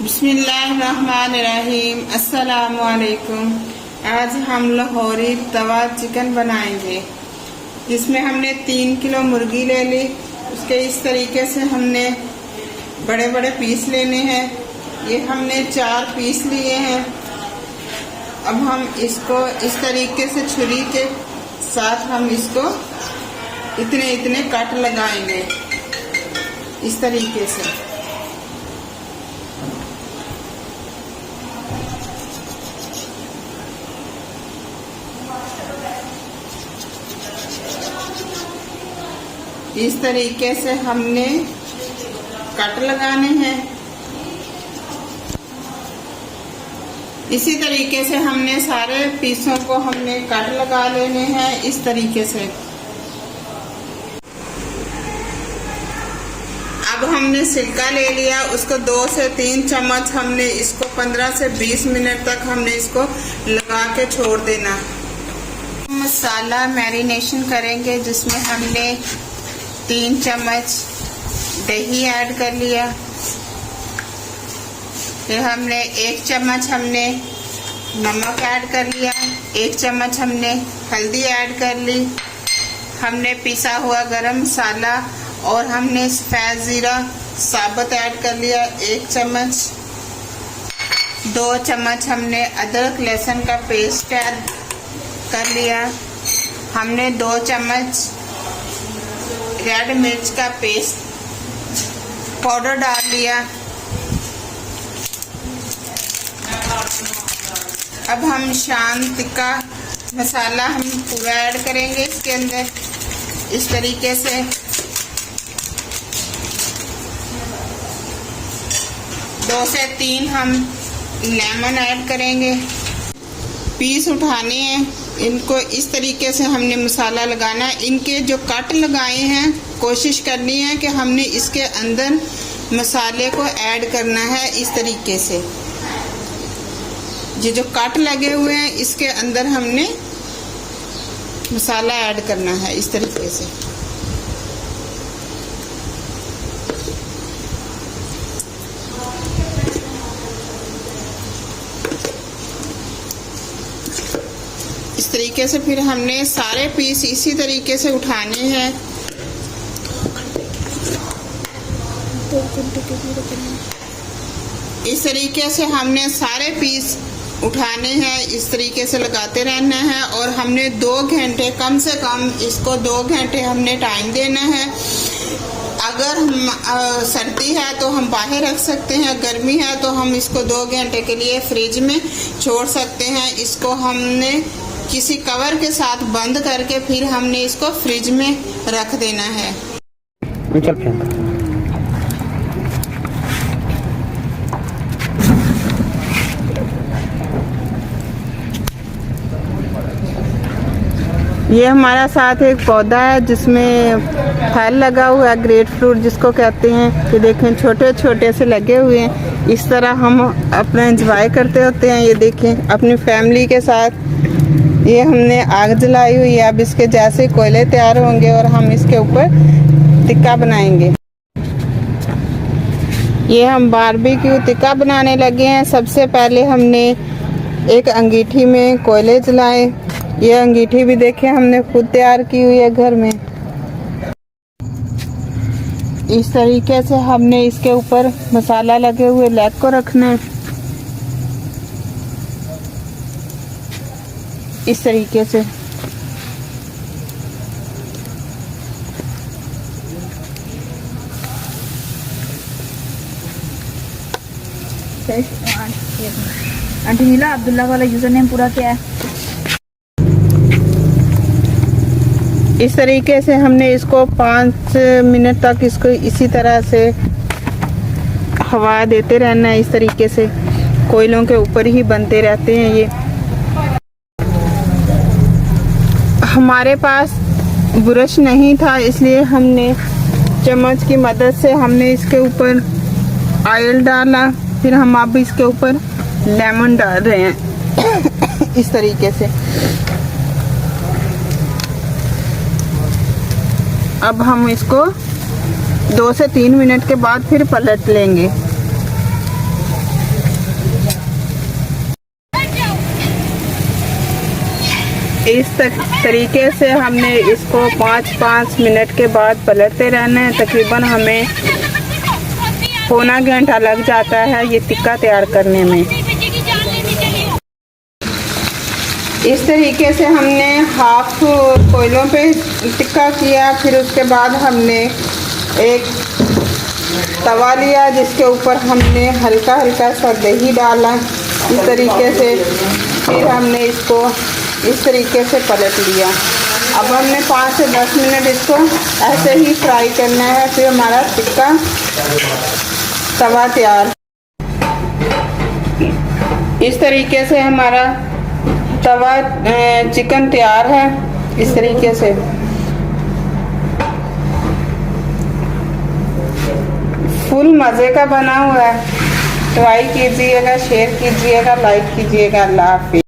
बिस्मिल्लाहिर्रहमानिर्रहीम। अस्सलामुअलैकुम। आज हम लाहौरी तवा चिकन बनाएंगे, जिसमें हमने 3 किलो मुर्गी ले ली। उसके इस तरीके से हमने बड़े बड़े पीस लेने हैं। ये हमने 4 पीस लिए हैं। अब हम इसको इस तरीके से छुरी के साथ हम इसको इतने इतने कट लगाएंगे, इस तरीके से। इस तरीके से हमने कट लगाने हैं। इसी तरीके से हमने सारे पीसों को हमने कट लगा लेने हैं, इस तरीके से। अब हमने सिरका ले लिया, उसको 2 से 3 चम्मच हमने इसको 15 से 20 मिनट तक हमने इसको लगा के छोड़ देना। मसाला मैरिनेशन करेंगे, जिसमें हमने 3 चम्मच दही ऐड कर लिया। फिर हमने 1 चम्मच हमने नमक ऐड कर लिया। 1 चम्मच हमने हल्दी ऐड कर ली। हमने पिसा हुआ गरम मसाला और हमने सफ़ेद ज़ीरा साबुत ऐड कर लिया 1 चम्मच। 2 चम्मच हमने अदरक लहसुन का पेस्ट ऐड कर लिया। हमने 2 चम्मच रेड मिर्च का पेस्ट पाउडर डाल लिया। अब हम शान टिक्का मसाला हम पूरा ऐड करेंगे इसके अंदर, इस तरीके से। दो से 3 हम लेमन ऐड करेंगे। पीस उठाने हैं, इनको इस तरीके से हमने मसाला लगाना है। इनके जो कट लगाए हैं, कोशिश करनी है कि हमने इसके अंदर मसाले को ऐड करना है, इस तरीके से। ये जो कट लगे हुए हैं, इसके अंदर हमने मसाला ऐड करना है, इस तरीके से। इस तरीके से फिर हमने सारे पीस इसी तरीके से उठाने हैं। इस तरीके से हमने सारे पीस उठाने हैं, इस तरीके से लगाते रहना है। और हमने 2 घंटे, कम से कम इसको 2 घंटे हमने टाइम देना है। अगर हम सर्दी है तो हम बाहर रख सकते हैं, गर्मी है तो हम इसको 2 घंटे के लिए फ्रिज में छोड़ सकते हैं। इसको हमने किसी कवर के साथ बंद करके फिर हमने इसको फ्रिज में रख देना है। ये हमारा साथ एक पौधा है, जिसमें फल लगा हुआ है, ग्रेप फ्रूट जिसको कहते हैं। कि देखें, छोटे छोटे से लगे हुए हैं। इस तरह हम अपना एंजॉय करते होते हैं। ये देखें, अपनी फैमिली के साथ। ये हमने आग जलाई हुई है। अब इसके जैसे कोयले तैयार होंगे और हम इसके ऊपर टिक्का बनाएंगे। ये हम बारबेक्यू टिक्का बनाने लगे हैं। सबसे पहले हमने एक अंगीठी में कोयले जलाए। ये अंगीठी भी देखें, हमने खुद तैयार की हुई है घर में। इस तरीके से हमने इसके ऊपर मसाला लगे हुए लेग को रखना है, इस तरीके से। आंटी नीला, अब्दुल्ला वाला यूजर नेम पूरा क्या है? इस तरीके से हमने इसको 5 मिनट तक इसको इसी तरह से हवा देते रहना है। इस तरीके से कोयलों के ऊपर ही बनते रहते हैं ये। हमारे पास ब्रश नहीं था, इसलिए हमने चम्मच की मदद से हमने इसके ऊपर ऑयल डाला। फिर हम अब इसके ऊपर लेमन डाल रहे हैं इस तरीके से। अब हम इसको 2 से 3 मिनट के बाद फिर पलट लेंगे। इस तरीके से हमने इसको 5-5 मिनट के बाद पलटते रहना है। तकरीबन हमें पौना घंटा लग जाता है ये टिक्का तैयार करने में। इस तरीके से हमने हाफ कोयलों पे टिक्का किया। फिर उसके बाद हमने एक तवा लिया जिसके ऊपर हमने हल्का हल्का सा दही डाला इस तरीके से। फिर हमने इसको इस तरीके से पलट लिया। अब हमने 5 से 10 मिनट इसको ऐसे ही फ्राई करना है। फिर हमारा टिक्का तवा तैयार। इस तरीके से हमारा तवा चिकन तैयार है। इस तरीके से फुल मज़े का बना हुआ है। ट्राई कीजिएगा, शेयर कीजिएगा, लाइक कीजिएगा। अल्लाह हाफिज़।